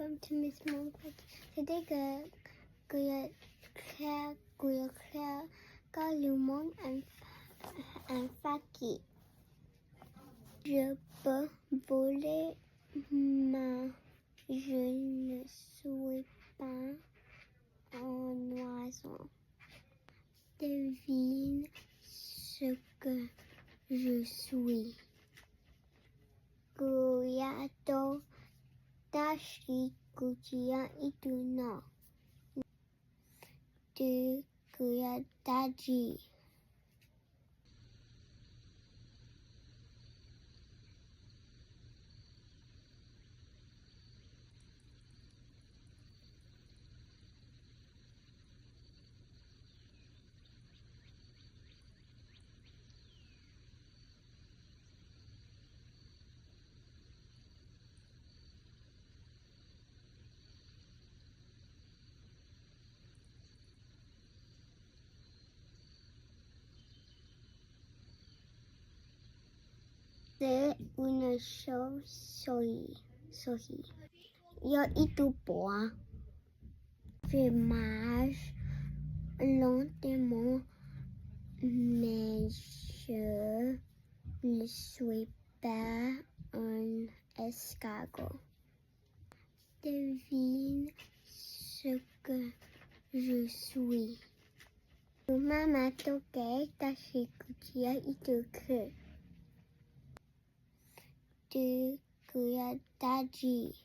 welcome to Miss Moon. Today, Claire, Lumon and Faki. Je peux voler, mais je ne suis pas un oiseau. Devine ce que je suis. Kuyato Tashi Kuchiya Ituno. Tu Kuyataji. C'est une chauve-souris. Yo itu bois. Je marche lentement, mais je ne suis pas un escargot. Devine ce que je suis. Mama toke tashi kuchiya ituku. Tu kuyataji.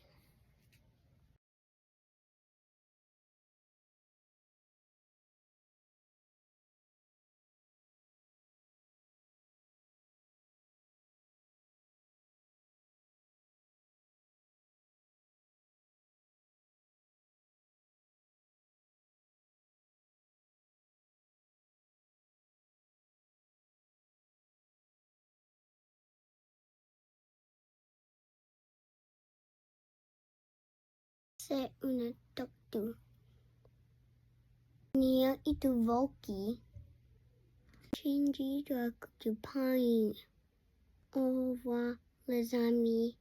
C'est une tortue. Nia itu Volky. Shinji doit du pain. Au revoir les amis.